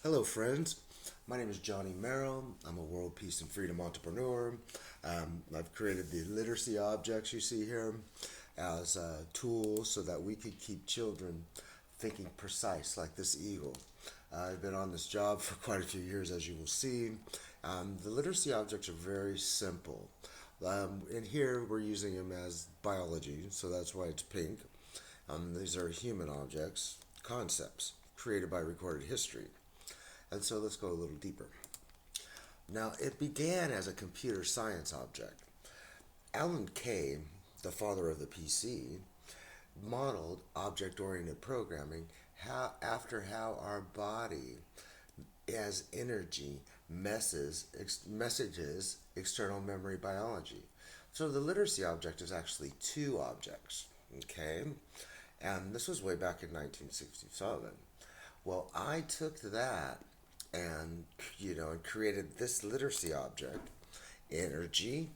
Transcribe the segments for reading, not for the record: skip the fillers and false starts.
Hello, friends. My name is Johnny Merrill. I'm a world peace and freedom entrepreneur. I've created the literacy objects you see here as tools so that we could keep children thinking precise, like this eagle. I've been on this job for quite a few years, as you will see. The literacy objects are very simple. In here, we're using them as biology, so that's why it's pink. These are human objects, concepts created by recorded history. And so let's go a little deeper. Now, it began as a computer science object. Alan Kay, the father of the PC, modeled object oriented programming after how our body, as energy, messages external memory biology. So the literacy object is actually two objects, okay? And this was way back in 1967. Well, I took that and and created this literacy object. Energy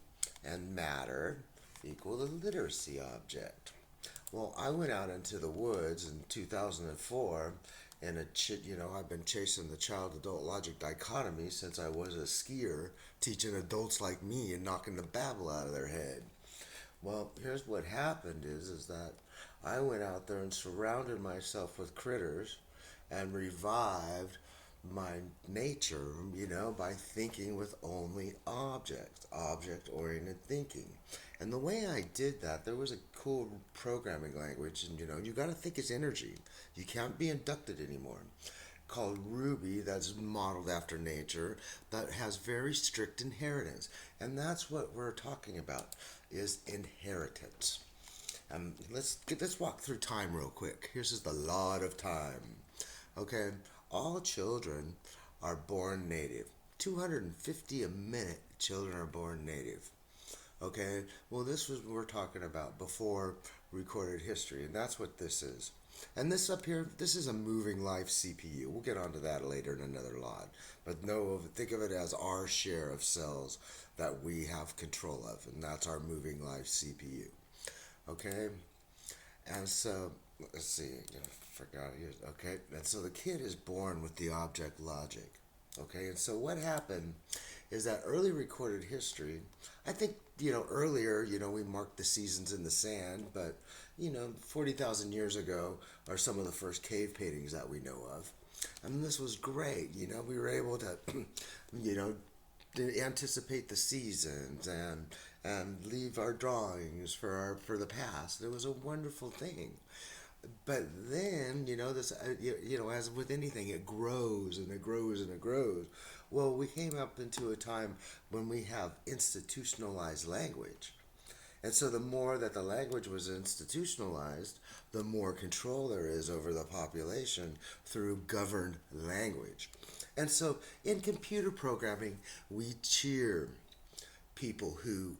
and matter equal the literacy object. Well, I went out into the woods in 2004, and I've been chasing the child-adult logic dichotomy since I was a skier, teaching adults like me and knocking the babble out of their head. Well, here's what happened is that I went out there and surrounded myself with critters and revived my nature, by thinking with only objects, object oriented thinking. And the way I did that, there was a cool programming language, and you got to think as energy. You can't be inducted anymore. Called Ruby, that's modeled after nature, that has very strict inheritance. And that's what we're talking about, is inheritance. Let's walk through time real quick. Here's the LOD of time. Okay, all children are born native. 250 a minute children are born native. Okay, well, this was what we're talking about before recorded history, and that's what this is. And this up here, this is a moving life CPU. We'll get onto that later in another lot. But think of it as our share of cells that we have control of, and that's our moving life CPU. Okay, and so let's see, I forgot here. Okay, and so the kid is born with the object logic. Okay, and so what happened is that early recorded history, I think, earlier, we marked the seasons in the sand, but, 40,000 years ago are some of the first cave paintings that we know of. And this was great, we were able to, you know, to anticipate the seasons and leave our drawings for the past. It was a wonderful thing. But then, as with anything, it grows and it grows and it grows. Well, we came up into a time when we have institutionalized language. And so the more that the language was institutionalized, the more control there is over the population through governed language. And so in computer programming, we cheer people who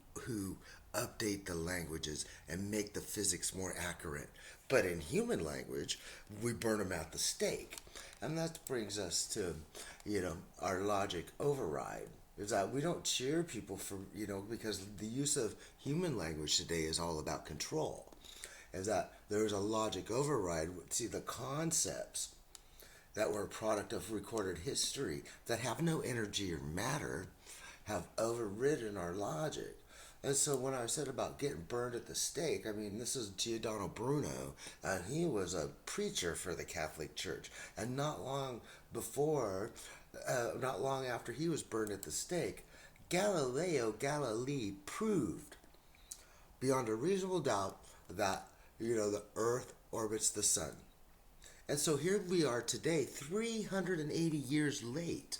update the languages and make the physics more accurate. But in human language, we burn them at the stake. And that brings us to, our logic override. Is that we don't cheer people for, because the use of human language today is all about control. Is that there's a logic override. See, the concepts that were a product of recorded history that have no energy or matter have overridden our logic. And so when I said about getting burned at the stake, I mean, this is Giordano Bruno, and he was a preacher for the Catholic Church. And not long after he was burned at the stake, Galileo Galilei proved beyond a reasonable doubt that, the earth orbits the sun. And so here we are today, 380 years late,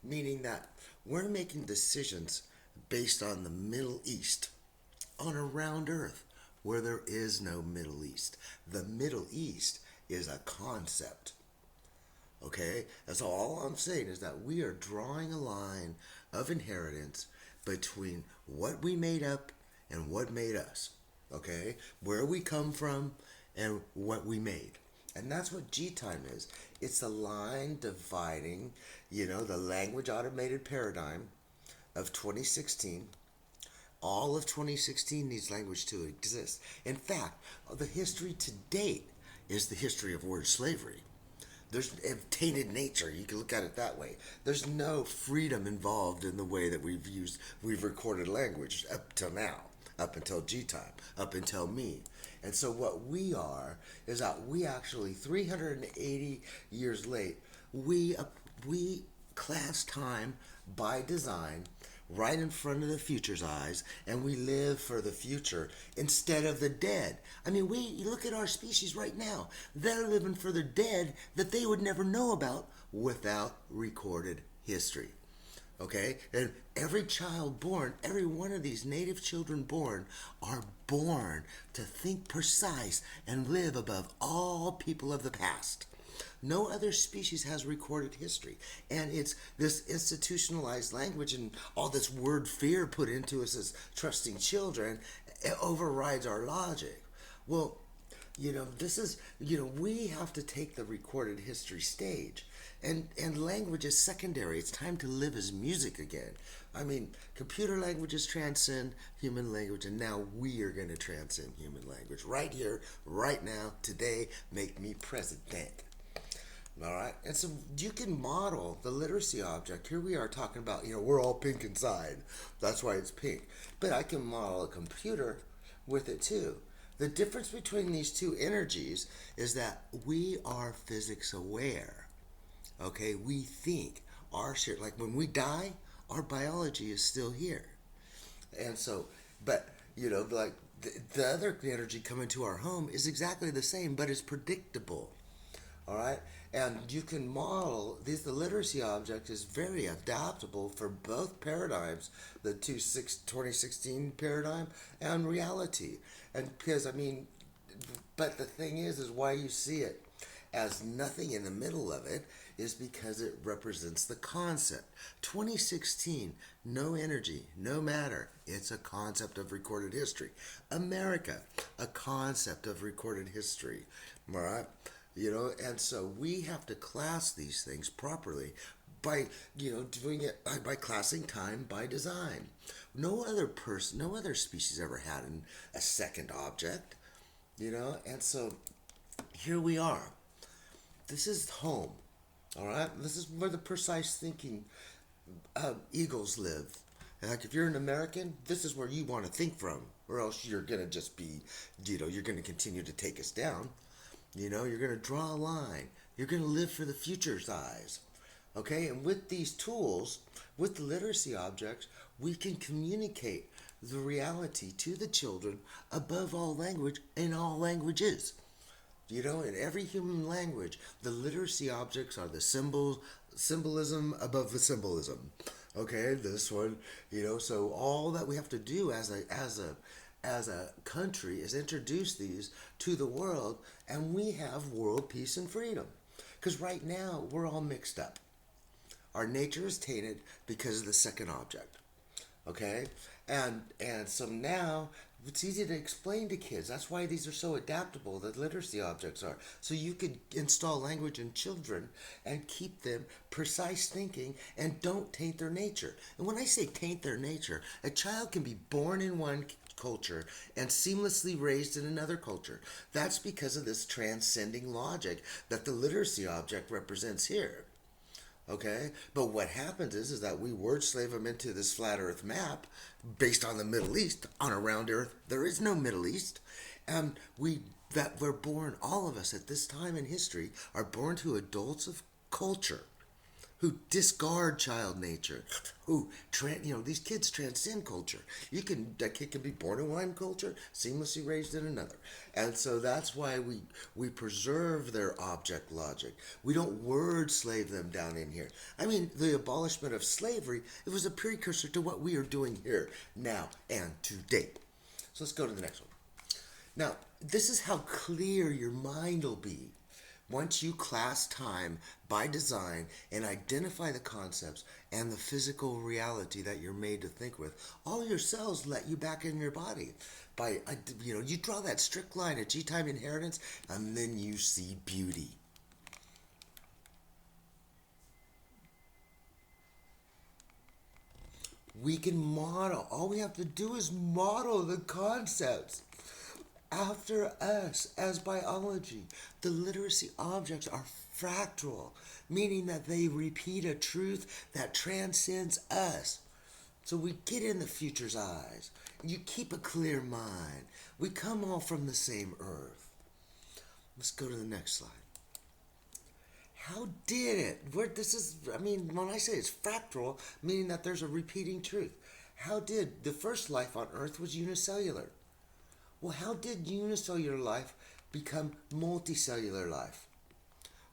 meaning that we're making decisions based on the Middle East, on a round earth where there is no Middle East. The Middle East is a concept. Okay? That's all I'm saying is that we are drawing a line of inheritance between what we made up and what made us. Okay? Where we come from and what we made. And that's what gTime is. It's a line dividing, the language automated paradigm of 2016. All of 2016 needs language to exist. In fact, the history to date is the history of word slavery. There's tainted nature. You can look at it that way. There's no freedom involved in the way that we've recorded language up till now, up until gTime, up until me. And so what we are is that we actually 380 years late, we class time by design right in front of the future's eyes, and we live for the future instead of the dead. I mean, you look at our species right now. They're living for the dead that they would never know about without recorded history. Okay? And every child born, every one of these native children born, are born to think precise and live above all people of the past. No other species has recorded history. And it's this institutionalized language and all this word fear put into us as trusting children, it overrides our logic. Well, we have to take the recorded history stage. And language is secondary. It's time to live as music again. I mean, computer languages transcend human language, and now we are going to transcend human language. Right here, right now, today, make me president. All right, and so you can model the literacy object. Here we are talking about, we're all pink inside. That's why it's pink. But I can model a computer with it too. The difference between these two energies is that we are physics aware. Okay, we think our share, like when we die, our biology is still here. And so, but, like the other energy coming to our home is exactly the same, but it's predictable. All right, and you can model the literacy object is very adaptable for both paradigms, the 2016 paradigm and reality. And because but the thing is why you see it as nothing in the middle of it is because it represents the concept. 2016, no energy, no matter. It's a concept of recorded history. America, a concept of recorded history. All right? And so we have to class these things properly by, doing it by classing time by design. No other species ever had a second object, and so here we are. This is home, all right? This is where the precise thinking eagles live. And like if you're an American, this is where you want to think from, or else you're going to just be, you're going to continue to take us down. You're going to draw a line. You're going to live for the future's eyes. Okay? And with these tools, with the literacy objects, we can communicate the reality to the children above all language in all languages. In every human language, the literacy objects are the symbolism above the symbolism. Okay? This one, so all that we have to do as a country is introduce these to the world, and we have world peace and freedom. Because right now we're all mixed up. Our nature is tainted because of the second object. Okay, and so now it's easy to explain to kids. That's why these are so adaptable. The literacy objects are so you could install language in children and keep them precise thinking and don't taint their nature. And when I say taint their nature, a child can be born in one culture and seamlessly raised in another culture. That's because of this transcending logic that the literacy object represents here. Okay, but what happens is that we word slave them into this flat Earth map based on the Middle East. On a round Earth, there is no Middle East, and we're born. All of us at this time in history are born to adults of culture who discard child nature, these kids transcend culture. A kid can be born in one culture, seamlessly raised in another. And so that's why we preserve their object logic. We don't word slave them down in here. The abolishment of slavery, it was a precursor to what we are doing here, now, and today. So let's go to the next one. Now, this is how clear your mind will be once you class time by design and identify the concepts and the physical reality that you're made to think with. All your cells let you back in your body. You draw that strict line at gTime inheritance, and then you see beauty. We can model. All we have to do is model the concepts. after us as biology. The literacy objects are fractal, meaning that they repeat a truth that transcends us. So we get in the future's eyes. You keep a clear mind. We come all from the same earth. Let's go to the next slide. How did it? When I say it's fractal, meaning that there's a repeating truth. How did the first life on Earth was unicellular? Well, how did unicellular life become multicellular life?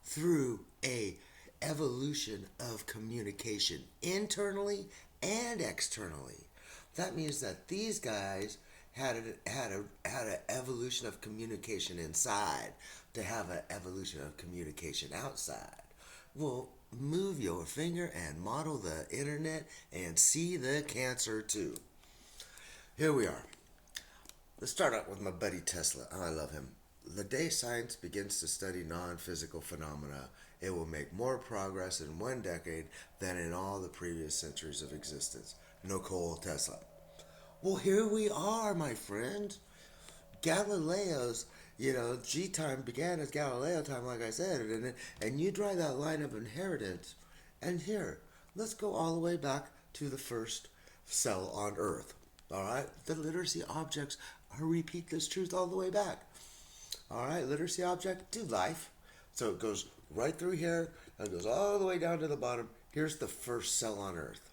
Through a evolution of communication internally and externally. That means that these guys had an evolution of communication inside to have an evolution of communication outside. Well, move your finger and model the internet and see the cancer too. Here we are. Let's start out with my buddy Tesla. I love him. The day science begins to study non-physical phenomena, it will make more progress in 1 decade than in all the previous centuries of existence. Nikola Tesla. Well, here we are, my friend. Galileo's, gTime began as Galileo time, like I said, and you draw that line of inheritance. And here, let's go all the way back to the first cell on Earth. All right, the literacy objects repeat this truth all the way back. All right, literacy object to life. So it goes right through here and goes all the way down to the bottom. Here's the first cell on Earth.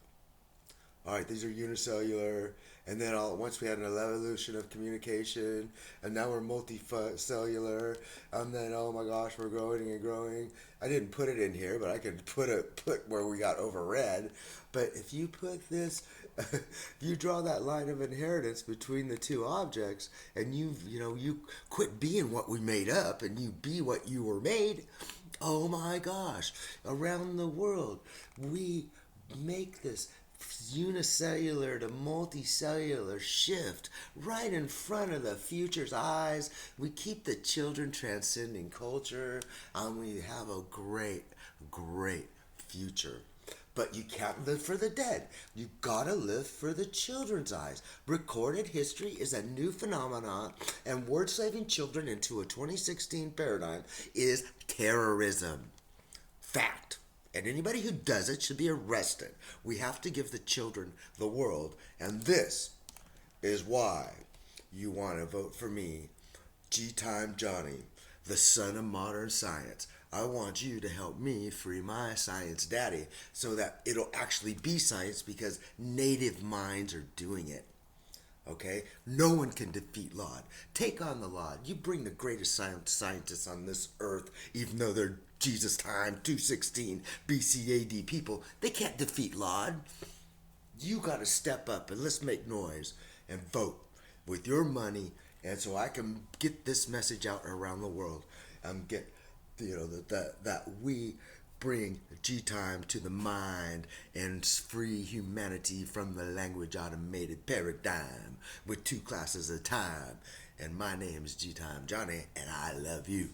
All right, these are unicellular, and then once we had an evolution of communication, and now we're multicellular, and then oh my gosh, we're growing and growing. I didn't put it in here, but I could put where we got overread. But if you put this, you draw that line of inheritance between the two objects, and you quit being what we made up, and you be what you were made. Oh my gosh, around the world, we make this unicellular to multicellular shift right in front of the future's eyes. We keep the children transcending culture, and we have a great, great future. But you can't live for the dead. You gotta live for the children's eyes. Recorded history is a new phenomenon, and word slaving children into a 2016 paradigm is terrorism. Fact. And anybody who does it should be arrested. We have to give the children the world. And this is why you want to vote for me, gTime Johnny, the son of modern science. I want you to help me free my science daddy so that it'll actually be science because native minds are doing it. Okay? No one can defeat LOD. Take on the LOD. You bring the greatest scientists on this earth, even though they're Jesus time, 216 BC AD people. They can't defeat LOD. You got to step up and let's make noise and vote with your money, and so I can get this message out around the world and get that we bring gTime to the mind and free humanity from the language automated paradigm with 2 classes at a time. And my name is gTime Johnny, and I love you.